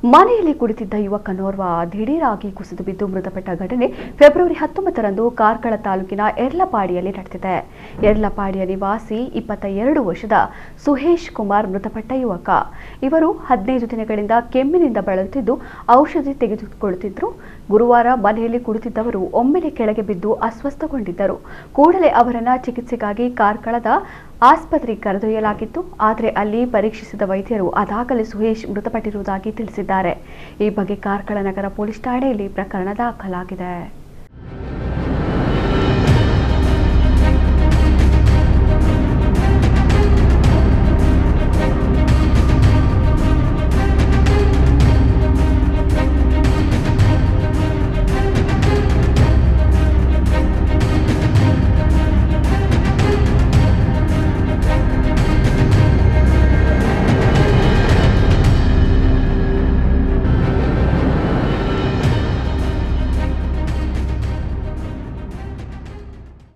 ಮನೆಯಲ್ಲಿ ಕುಳಿತಿದ್ದ ಯುವಕನೋರ್ವ ದಿಢೀರಾಗಿ ಕುಸಿದು ಬಿದ್ದು ಮೃತಪಟ್ಟ ಘಟನೆ ಫೆಬ್ರವರಿ 19ರಂದು ಕಾರ್ಕಳ ತಾಲೂಕಿನ ಯರ್ಲಪಾಡಿಯಲ್ಲಿ ನಡೆದಿದೆ. ಯರ್ಲಪಾಡಿಯ ನಿವಾಸಿ 22 ವರ್ಷದ ಸುಹೇಶ್ ಕುಮಾರ್ ಮೃತಪಟ್ಟ ಯುವಕ. ಇವರು 15 ದಿನಗಳಿಂದ ಕೆಮ್ಮಿನಿಂದ ಬಳಲುತ್ತಿದ್ದು ಔಷಧಿ ತೆಗೆದುಕೊಳ್ಳುತ್ತಿದ್ದರು. ಗುರುವಾರ ಮನೆಯಲ್ಲಿ ಕುಳಿತಿದ್ದವರು ಒಮ್ಮೆಲೆ ಕೆಳಗೆ ಬಿದ್ದು ಅಸ್ವಸ್ಥಗೊಂಡಿದ್ದರು. ಕೂಡಲೇ ಅವರನ್ನು ಚಿಕಿತ್ಸೆಗಾಗಿ ಕಾರ್ಕಳದ ಆಸ್ಪತ್ರೆಗೆ ಕರೆದೊಯ್ಯಲಾಗಿತ್ತು. ಆದರೆ ಅಲ್ಲಿ ಪರೀಕ್ಷಿಸಿದ ವೈದ್ಯರು ಅದಾಗಲೇ ಸುಹೇಶ್ ಮೃತಪಟ್ಟಿರುವುದಾಗಿ ತಿಳಿಸಿದ್ದಾರೆ. ಈ ಬಗ್ಗೆ ಕಾರ್ಕಳ ನಗರ ಪೊಲೀಸ್ ಠಾಣೆಯಲ್ಲಿ ಪ್ರಕರಣ ದಾಖಲಾಗಿದೆ.